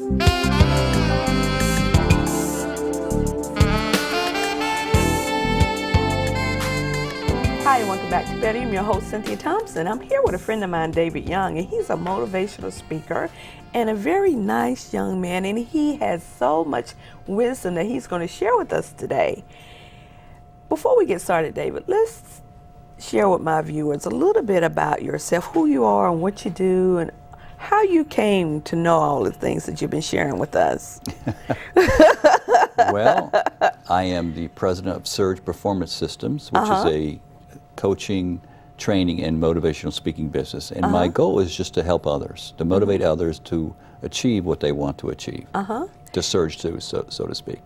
Hi, and welcome back to Betty. I'm your host, Cynthia Thompson. I'm here with a friend of mine, David Young, and he's a motivational speaker and a very nice young man, and he has so much wisdom that he's going to share with us today. Before we get started, David, let's share with my viewers a little bit about yourself, who you are and what you do, and how you came to know all the things that you've been sharing with us. Well, I am the president of Surge Performance Systems, which is a coaching, training, and motivational speaking business. And my goal is just to help others, to motivate others to achieve what they want to achieve, to surge to, so to speak.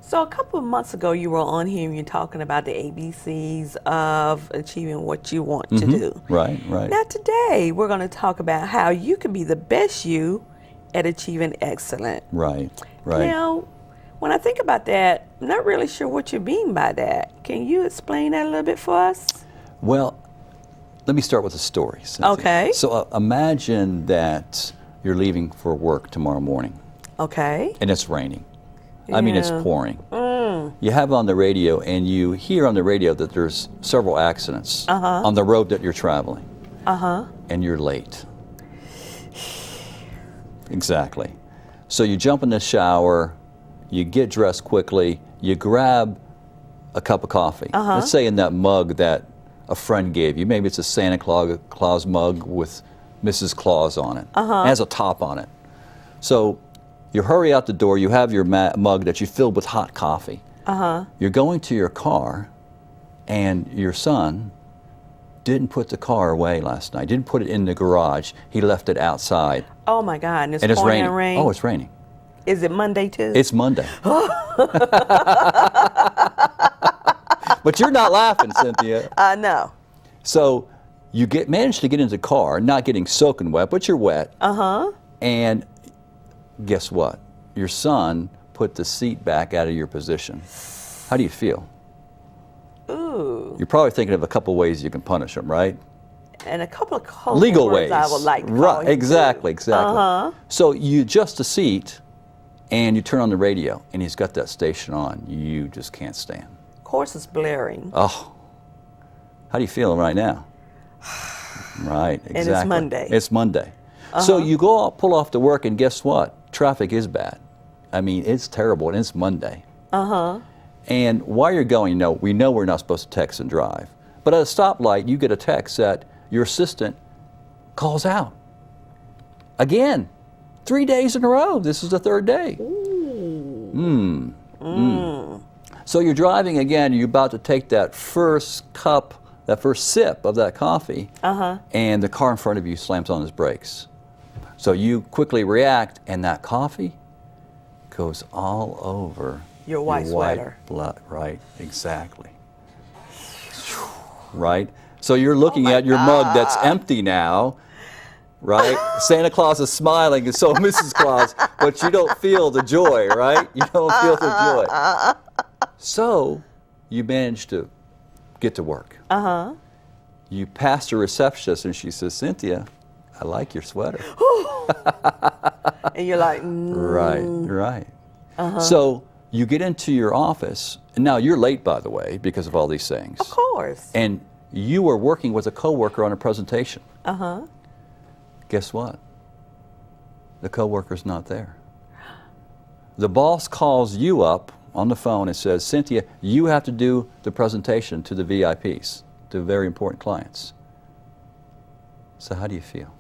So a couple of months ago, you were on here and you're talking about the ABCs of achieving what you want to do. Right, right. Now today, we're going to talk about how you can be the best you at achieving excellence. Right, right. Now, when I think about that, I'm not really sure what you mean by that. Can you explain that a little bit for us? Well, let me start with a story, Cynthia. Okay. So imagine that you're leaving for work tomorrow morning. Okay. And it's raining. I mean, it's Yeah. pouring. You have on the radio, and you hear on the radio that there's several accidents on the road that you're traveling. And you're late. Exactly. So you jump in the shower, you get dressed quickly, you grab a cup of coffee. Let's say in that mug that a friend gave you. Maybe it's a Santa Claus mug with Mrs. Claus on it. It has a top on it. So you hurry out the door, you have your mug that you filled with hot coffee. You're going to your car, and your son didn't put the car away last night, didn't put it in the garage. He left it outside. Oh my God, and it's And it's pouring raining. rain. Oh, it's raining. Is it Monday too? It's Monday. But you're not laughing, Cynthia. No. So you manage to get into the car, not getting soaking wet, but you're wet. And guess what? Your son put the seat back out of your position. How do you feel? Ooh. You're probably thinking of a couple ways you can punish him, right? And a couple of cold Legal words ways. I would like to call Right, you. exactly. So you adjust the seat, and you turn on the radio, and he's got that station on. You just can't stand. Of course, it's blaring. Oh, how do you feel right now? Right, exactly. And it's Monday. It's Monday. So you go out, pull off to work, and guess what? Traffic is bad. I mean, it's terrible, and it's Monday. And while you're going, we know we're not supposed to text and drive. But at a stoplight, you get a text that your assistant calls out. Again, 3 days in a row. This is the third day. So you're driving again, you're about to take that first cup, that first sip of that coffee, and the car in front of you slams on its brakes. So you quickly react, and that coffee goes all over Your white sweater. Blood. Right, exactly. Right? So you're looking at your mug that's empty now, right? Santa Claus is smiling, and so Mrs. Claus, but you don't feel the joy, right? You don't feel the joy. So you manage to get to work. You pass the receptionist, and she says, "Cynthia, I like your sweater." And you're like, Right. So you get into your office, and now you're late, by the way, because of all these things. Of course. And you were working with a coworker on a presentation. Guess what? The coworker's not there. The boss calls you up on the phone and says, "Cynthia, you have to do the presentation to the VIPs, to very important clients." So how do you feel?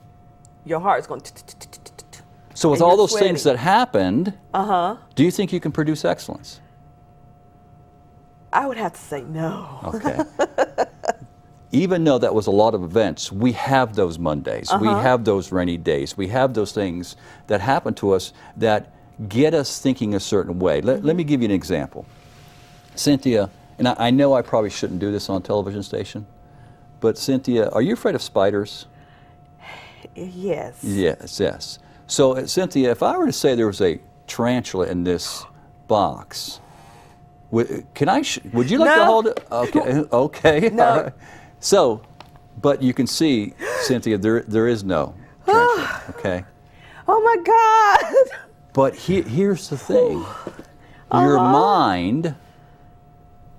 Your heart's going. So with And all you're those things sweating. that happened, do you think you can produce excellence? I would have to say no. Okay. Even though that was a lot of events, we have those Mondays, we have those rainy days, we have those things that happen to us that get us thinking a certain way. Let me give you an example. Cynthia, and I know I probably shouldn't do this on a television station, but Cynthia, are you afraid of spiders? Yes. Yes. So Cynthia, if I were to say there was a tarantula in this box, would you like to No. hold it? Okay. No. All right. So, but you can see, Cynthia, there is no tarantula, okay? Oh my God. But here's the thing. Your mind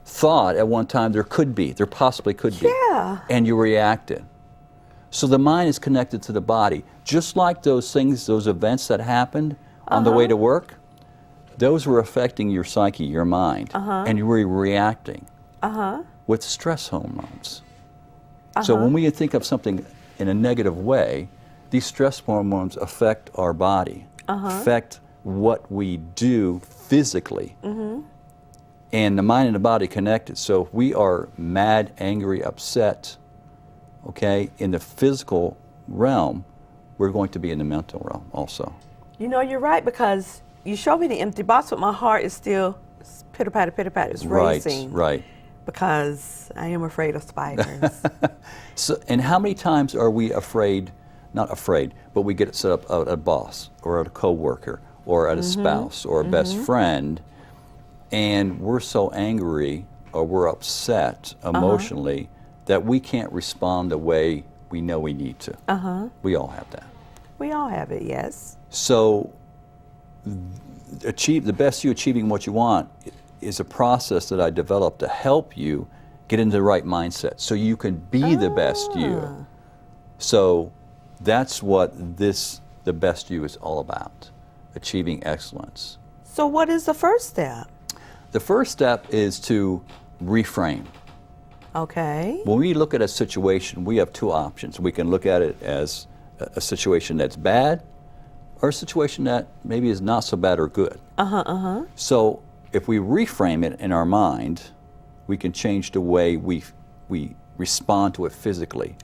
thought at one time there possibly could be. Yeah. And you reacted. So the mind is connected to the body. Just like those things, those events that happened on the way to work, those were affecting your psyche, your mind, and you were reacting with stress hormones. So when we think of something in a negative way, these stress hormones affect our body, affect what we do physically. And the mind and the body connected. So if we are mad, angry, upset, okay, in the physical realm, we're going to be in the mental realm also. You know, you're right, because you showed me the empty box, but my heart is still pitter-patter, pitter-patter. It's racing. Right. Because I am afraid of spiders. So, and how many times are we afraid, not afraid, but we get set up at a boss or at a coworker or at a spouse or a best friend, and we're so angry or we're upset emotionally that we can't respond the way we know we need to. We all have that. We all have it, yes. So the best you achieving what you want is a process that I developed to help you get into the right mindset so you can be the best you. So that's what the best you is all about, achieving excellence. So what is the first step? The first step is to reframe. Okay. When we look at a situation, we have two options. We can look at it as a situation that's bad or a situation that maybe is not so bad or good. So if we reframe it in our mind, we can change the way we respond to it physically,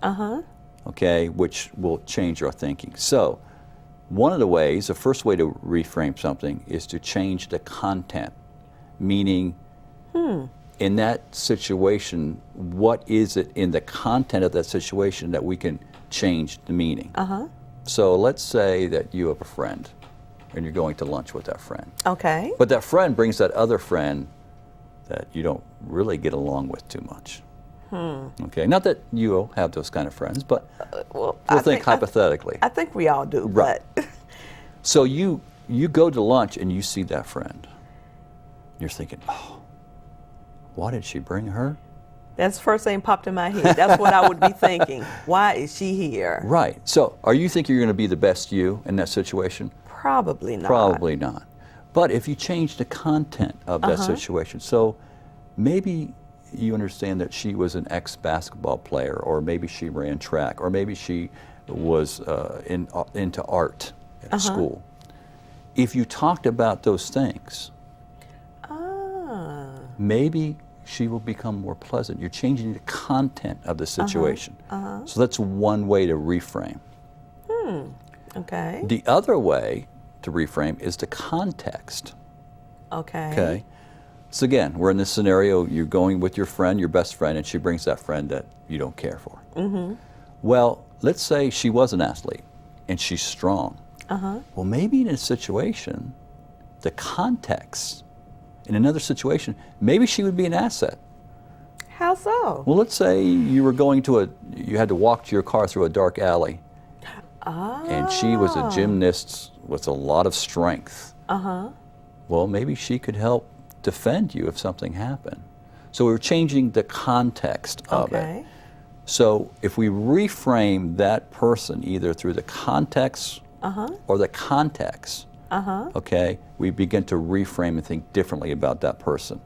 okay, which will change our thinking. So one of the ways, the first way to reframe something is to change the content, meaning in that situation, what is it in the content of that situation that we can change the meaning? So let's say that you have a friend and you're going to lunch with that friend. Okay. But that friend brings that other friend that you don't really get along with too much. Okay, not that you have those kind of friends, but Well, we'll think hypothetically. I think we all do, Right. but So you go to lunch and you see that friend. You're thinking, oh, why did she bring her? that's the first thing popped in my head. That's what I would be thinking. Why is she here? Right. So are you thinking you're going to be the best you in that situation? Probably not. Probably not. But if you change the content of that situation, so maybe you understand that she was an ex-basketball player, or maybe she ran track, or maybe she was into art at school. If you talked about those things, maybe she will become more pleasant. You're changing the content of the situation. So that's one way to reframe. Okay. The other way to reframe is the context. Okay. Okay. So again, we're in this scenario, you're going with your friend, your best friend, and she brings that friend that you don't care for. Well, let's say she was an athlete and she's strong. Well, maybe in a situation, the context, in another situation, maybe she would be an asset. How so? Well, let's say you were going to you had to walk to your car through a dark alley. And she was a gymnast with a lot of strength. Well, maybe she could help defend you if something happened. So we're changing the context of it. So if we reframe that person either through the context or the context, okay, we begin to reframe and think differently about that person.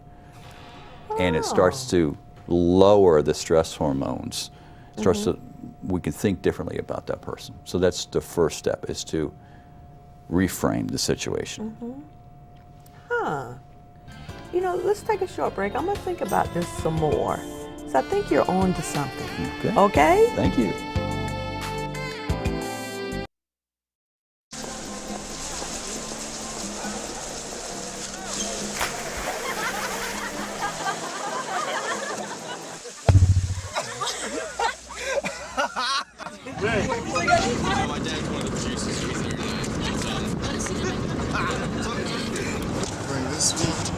And it starts to lower the stress hormones. It starts to, we can think differently about that person. So that's the first step, is to reframe the situation. You know, let's take a short break. I'm going to think about this some more. So I think you're on to something. Okay. Okay? Thank you. Bring this sweet.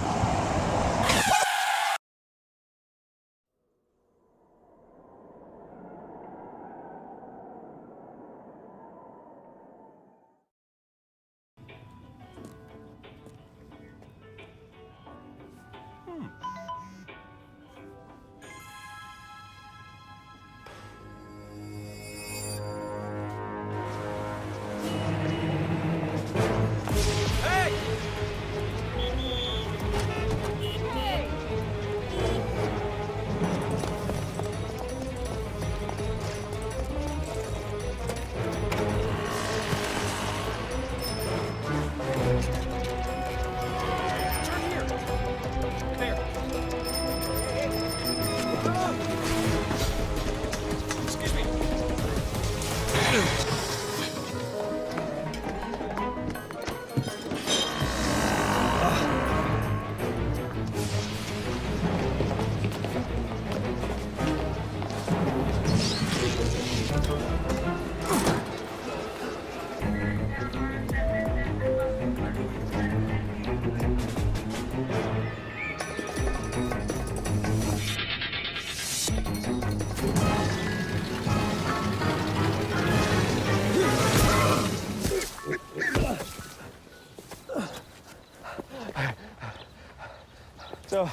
So,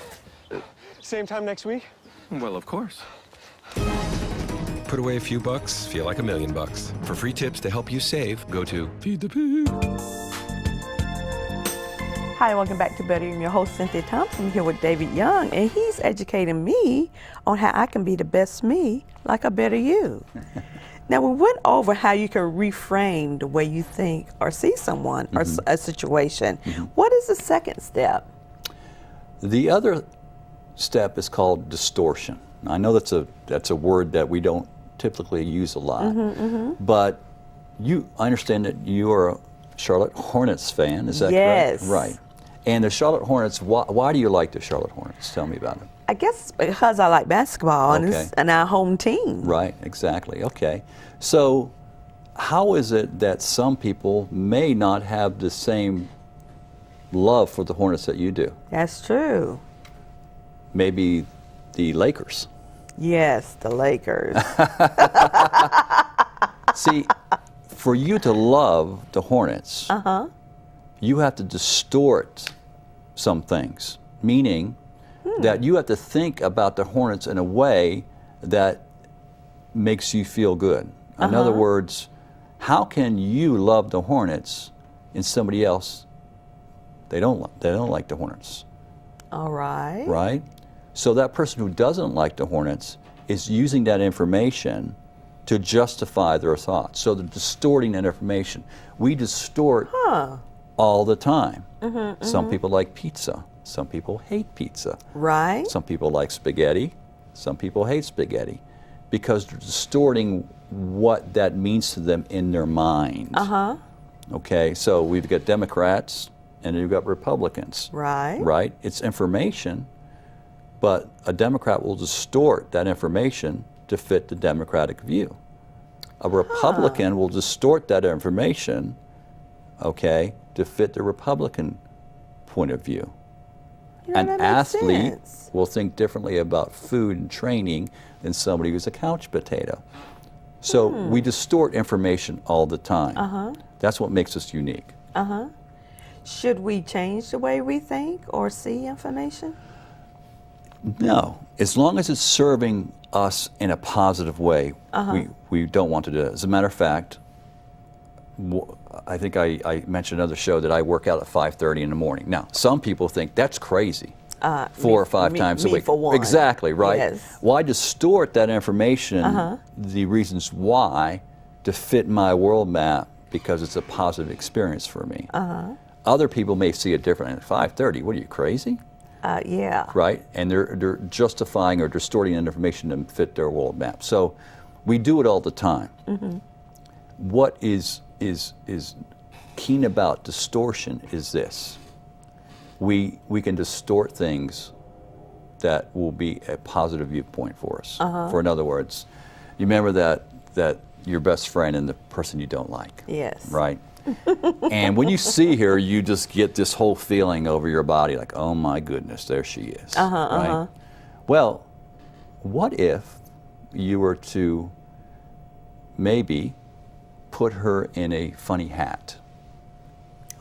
same time next week? Well, of course. Put away a few bucks, feel like $1 million. For free tips to help you save, go to Feed the Pig. Hi, welcome back to Better. I'm your host, Cynthia Thompson. I'm here with David Young, and he's educating me on how I can be the best me, like a better you. Now, we went over how you can reframe the way you think or see someone or a situation. What is the second step? The other step is called distortion. I know that's a word that we don't typically use a lot, but I understand that you are a Charlotte Hornets fan. Is that Yes. correct? Right. And the Charlotte Hornets. Why do you like the Charlotte Hornets? Tell me about it. I guess because I like basketball and our home team. Right. Exactly. Okay. So, how is it that some people may not have the same love for the Hornets that you do? That's true. Maybe the Lakers. Yes, the Lakers. See, for you to love the Hornets, you have to distort some things, meaning that you have to think about the Hornets in a way that makes you feel good. In other words, how can you love the Hornets and somebody else, they don't like the Hornets? All right. Right? So that person who doesn't like the Hornets is using that information to justify their thoughts. So they're distorting that information. We distort all the time. Some people like pizza. Some people hate pizza. Right. Some people like spaghetti. Some people hate spaghetti because they're distorting what that means to them in their mind. Okay, so we've got Democrats and you've got Republicans. Right. Right? It's information, but a Democrat will distort that information to fit the Democratic view. A Republican will distort that information, okay, to fit the Republican point of view. You know, An that makes athlete sense. will think differently about food and training than somebody who's a couch potato. So we distort information all the time. That's what makes us unique. Should we change the way we think or see information? No, as long as it's serving us in a positive way, we don't want to do it. As a matter of fact, I think I mentioned another show that I work out at 5:30 in the morning. Now, some people think that's crazy. 4 or 5 times a week. For one. Exactly, right? Yes. Why distort that information, the reasons why, to fit my world map because it's a positive experience for me? Other people may see it differently. At 5:30, what are you, crazy? Yeah. Right? And they're justifying or distorting that information to fit their world map. So we do it all the time. What is keen about distortion is this. We can distort things that will be a positive viewpoint for us. For in other words, you remember that your best friend and the person you don't like. Yes. Right? And when you see her, you just get this whole feeling over your body like, oh my goodness, there she is. Right? Well, what if you were to maybe put her in a funny hat?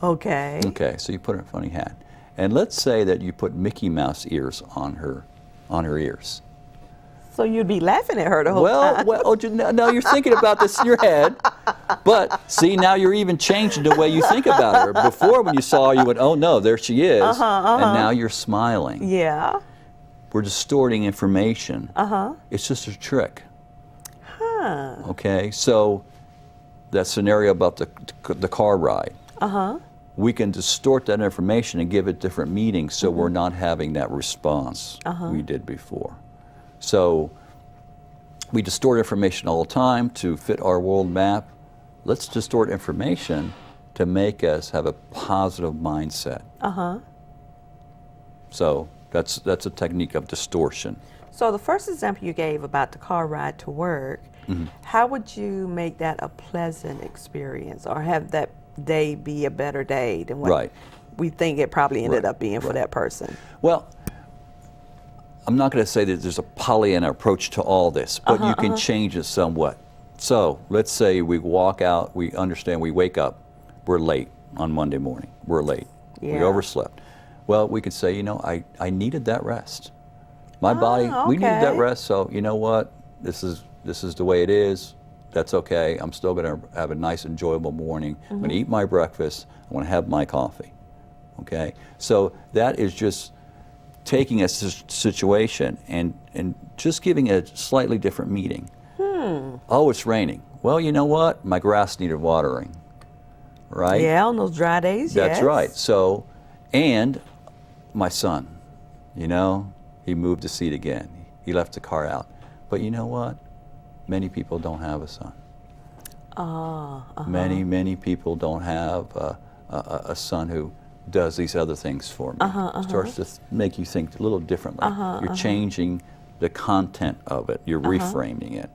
Okay. Okay, so you put her in a funny hat. And let's say that you put Mickey Mouse ears on her ears. So you'd be laughing at her the whole time. No, you're thinking about this in your head. But see, now you're even changing the way you think about her. Before, when you saw her, you went, oh no, there she is. And now you're smiling. Yeah. We're distorting information. It's just a trick. Okay, so that scenario about the car ride. We can distort that information and give it different meanings so we're not having that response we did before. So we distort information all the time to fit our world map. Let's distort information to make us have a positive mindset. So that's a technique of distortion. So the first example you gave about the car ride to work, how would you make that a pleasant experience or have that day be a better day than what we think it probably ended up being for that person? Well, I'm not going to say that there's a Pollyanna approach to all this, but you can change it somewhat. So let's say we walk out, we understand, we wake up, we're late on Monday morning, we're late, we overslept. Well, we could say, you know, I needed that rest. My body, we needed that okay. rest, so you know what? This is the way it is. That's okay. I'm still going to have a nice, enjoyable morning. I'm going to eat my breakfast. I want to have my coffee. Okay? So that is just taking a situation and just giving it a slightly different meaning. Oh, it's raining. Well, you know what? My grass needed watering. Right? Yeah, on those dry days, That's yes. right. So, and my son, you know, he moved the seat again. He left the car out. But you know what? Many people don't have a son. Many people don't have a son who does these other things for me. Starts to make you think a little differently. You're changing the content of it. You're reframing it.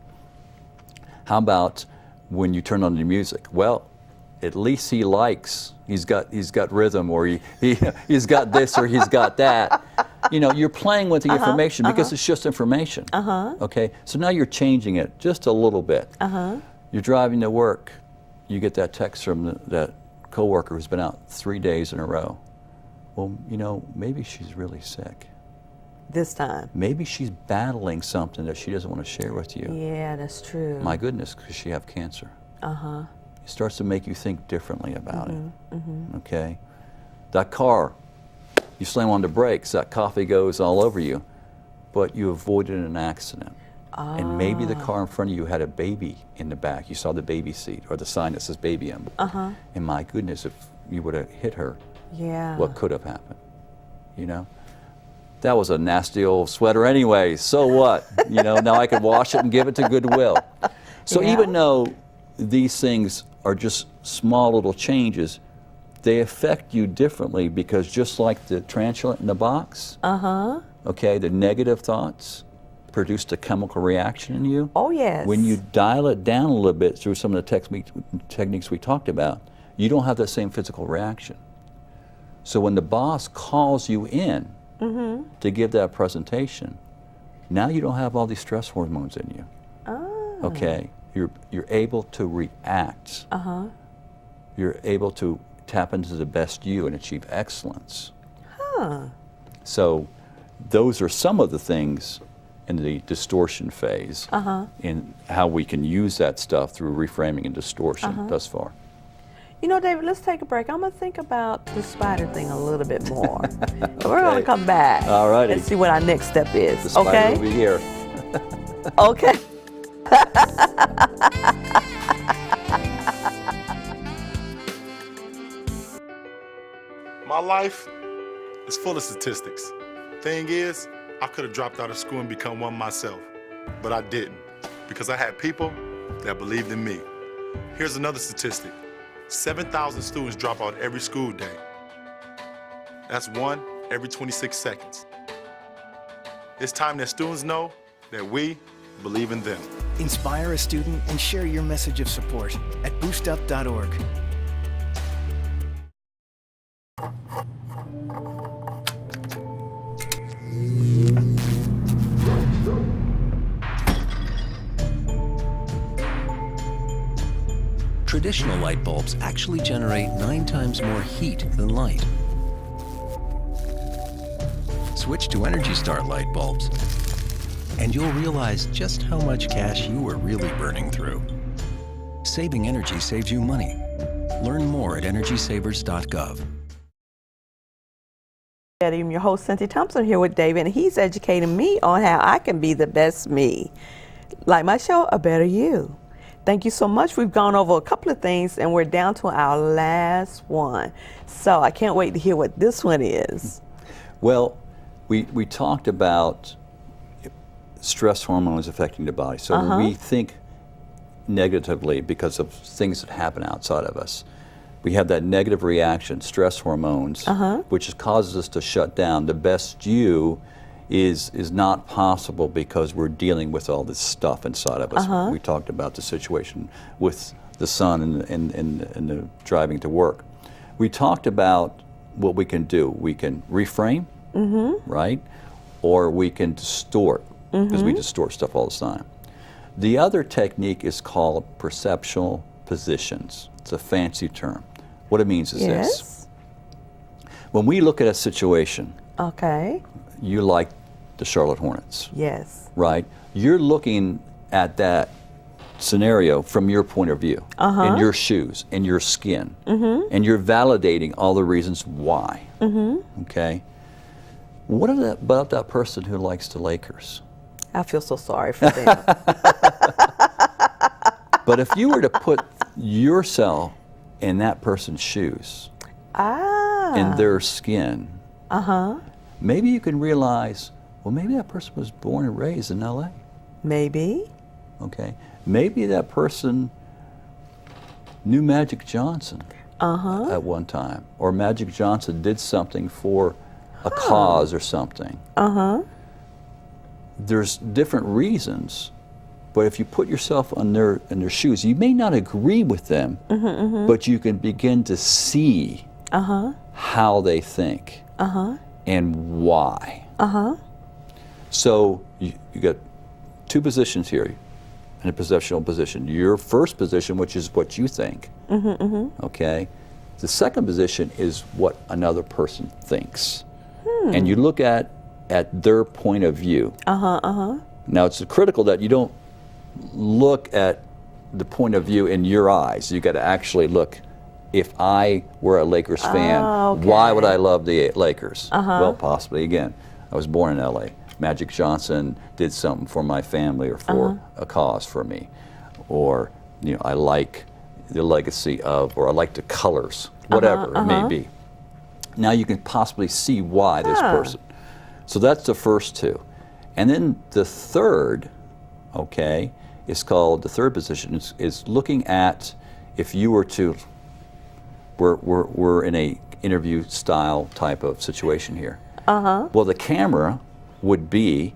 How about when you turn on the music? Well, at least he likes. He's got rhythm, or he's got this, or he's got that. You know, you're playing with the information because it's just information. Okay, so now you're changing it just a little bit. You're driving to work. You get that text from that coworker who's been out 3 days in a row. Well, you know, maybe she's really sick. This time. Maybe she's battling something that she doesn't want to share with you. Yeah, that's true. My goodness, could she have cancer? It starts to make you think differently about it. Okay, that car, you slam on the brakes, that coffee goes all over you, but you avoided an accident. And maybe the car in front of you had a baby in the back. You saw the baby seat or the sign that says baby on it. And my goodness, if you would have hit her, Yeah. what could have happened? You know? That was a nasty old sweater anyway, so what? You know, now I can wash it and give it to Goodwill. So Yeah. even though these things are just small little changes, they affect you differently because just like the tarantula in the box, okay, the negative thoughts produced a chemical reaction in you. Oh, yes. When you dial it down a little bit through some of the techniques we talked about, you don't have that same physical reaction. So when the boss calls you in to give that presentation, now you don't have all these stress hormones in you. Okay, you're able to react. You're able to tap into the best you and achieve excellence. So those are some of the things in the distortion phase in how we can use that stuff through reframing and distortion thus far. You know, David, let's take a break. I'm going to think about the spider thing a little bit more. We're going to come back. All righty. And see what our next step is. The spider okay? will be here. Okay. My life is full of statistics. Thing is, I could have dropped out of school and become one myself, but I didn't because I had people that believed in me. Here's another statistic. 7,000 students drop out every school day. That's one every 26 seconds. It's time that students know that we believe in them. Inspire a student and share your message of support at boostup.org. Traditional light bulbs actually generate 9 times more heat than light. Switch to Energy Star light bulbs, and you'll realize just how much cash you are really burning through. Saving energy saves you money. Learn more at EnergySavers.gov. I'm your host, Cynthia Thompson, here with David, and he's educating me on how I can be the best me. Like my show, A Better You. Thank you so much. We've gone over a couple of things, and we're down to our last one. So I can't wait to hear what this one is. Well, we talked about stress hormones affecting the body. So when we think negatively because of things that happen outside of us, we have that negative reaction, stress hormones, which causes us to shut down. The best you is not possible because we're dealing with all this stuff inside of us. We talked about the situation with the son and the driving to work. We talked about what we can do. We can reframe, right? Or we can distort, because we distort stuff all the time. The other technique is called perceptual positions. It's a fancy term. What it means is this. when we look at a situation, Okay. you like the Charlotte Hornets, Yes. right? You're looking at that scenario from your point of view, in your shoes, in your skin, and you're validating all the reasons why. Okay. What about that person who likes the Lakers? I feel so sorry for them. But if you were to put yourself in that person's shoes, in their skin, maybe you can realize, well, maybe that person was born and raised in LA. Maybe. Okay. Maybe that person knew Magic Johnson at one time, or Magic Johnson did something for a cause or something. There's different reasons, but if you put yourself in their shoes, you may not agree with them, but you can begin to see how they think and why. So you got two positions here in a perceptual position. Your first position, which is what you think, okay? The second position is what another person thinks. And you look at their point of view. Now, it's critical that you don't look at the point of view in your eyes. You got to actually look, if I were a Lakers fan, why would I love the Lakers? Well, possibly, again, I was born in LA. Magic Johnson did something for my family or for a cause for me. Or, you know, I like the legacy of, or I like the colors, whatever it may be. Now you can possibly see why this person. So that's the first two. And then the third, okay, is called, the third position is looking at, if you were to, we're in a interview style type of situation here. Well, the camera would be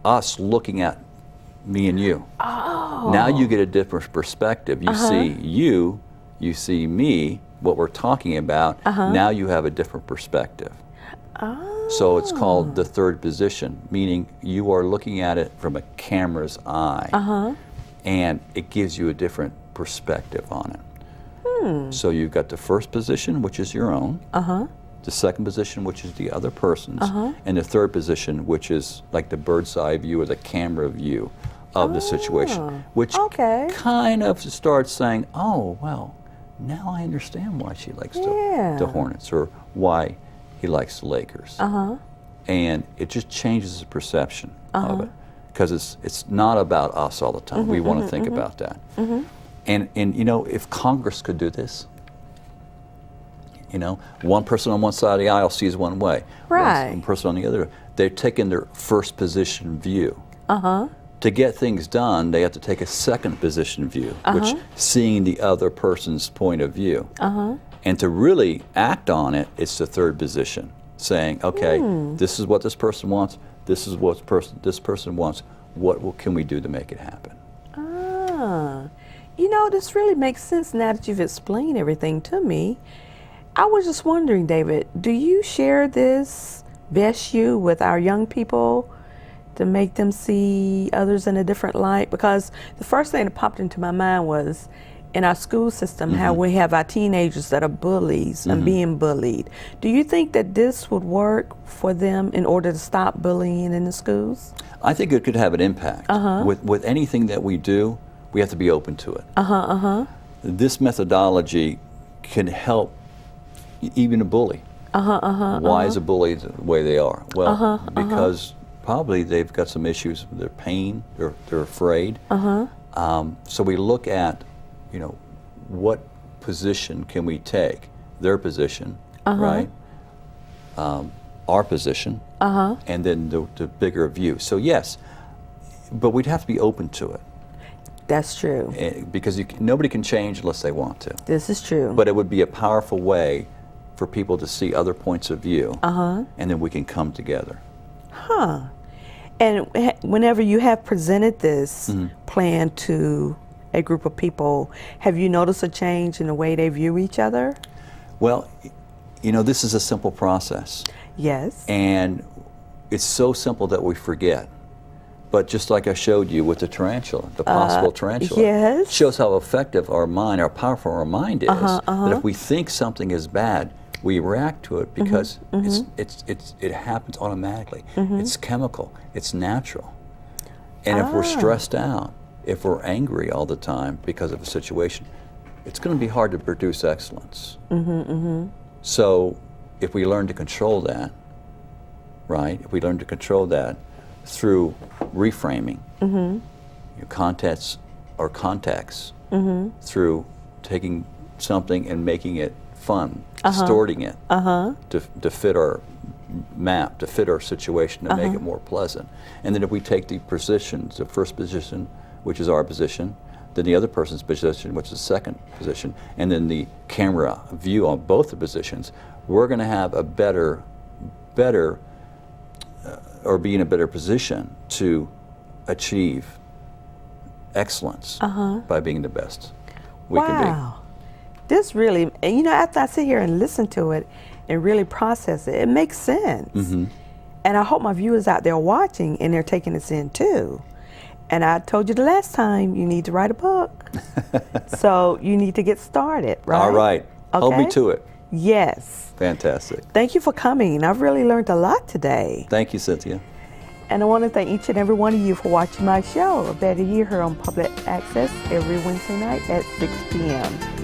us looking at me and you. Now you get a different perspective. You see you see me, what we're talking about. Now you have a different perspective. So it's called the third position, meaning you are looking at it from a camera's eye. And it gives you a different perspective on it. So you've got the first position, which is your own. The second position, which is the other person's, and the third position, which is like the bird's eye view or the camera view of the situation, which kind of starts saying, oh, well, now I understand why she likes the Hornets, or why he likes the Lakers. And it just changes the perception of it, because it's not about us all the time. We want to think about that. And you know, if Congress could do this, you know, one person on one side of the aisle sees one way, one person on the other, they're taking their first position view. To get things done, they have to take a second position view, which seeing the other person's point of view. And to really act on it, it's the third position, saying, okay, this is what this person wants, this is what this person wants, what can we do to make it happen? You know, this really makes sense now that you've explained everything to me. I was just wondering, David, do you share this best you with our young people to make them see others in a different light? Because the first thing that popped into my mind was, in our school system, how we have our teenagers that are bullies and being bullied. Do you think that this would work for them in order to stop bullying in the schools? I think it could have an impact. With anything that we do, we have to be open to it. This methodology can help even a bully. Why is a bully the way they are? Well, because probably they've got some issues with their pain, they're afraid. So we look at, you know, what position can we take? Their position, right? Our position, and then the bigger view. So yes, but we'd have to be open to it. That's true. Because nobody can change unless they want to. This is true. But it would be a powerful way for people to see other points of view, and then we can come together. And whenever you have presented this plan to a group of people, have you noticed a change in the way they view each other? Well, you know, this is a simple process. Yes. And it's so simple that we forget. But just like I showed you with the tarantula, the possible tarantula, yes. shows how effective our mind, how powerful our mind is. That if we think something is bad, We react to it because it happens automatically. It's chemical. It's natural. And if we're stressed out, if we're angry all the time because of a situation, it's going to be hard to produce excellence. So if we learn to control that, right? If we learn to control that through reframing, your contexts or contacts, through taking something and making it fun, distorting it to fit our map, to fit our situation, to make it more pleasant. And then if we take the positions, the first position, which is our position, then the other person's position, which is the second position, and then the camera view on both the positions, we're going to have a better, or be in a better position to achieve excellence by being the best we can be. This really, and you know, after I sit here and listen to it and really process it, it makes sense. And I hope my viewers out there watching and they're taking this in too. And I told you the last time, you need to write a book. So you need to get started, right? All right. Hold me to it. Yes. Fantastic. Thank you for coming. I've really learned a lot today. Thank you, Cynthia. And I want to thank each and every one of you for watching my show, A Better Year, here on Public Access every Wednesday night at 6 p.m.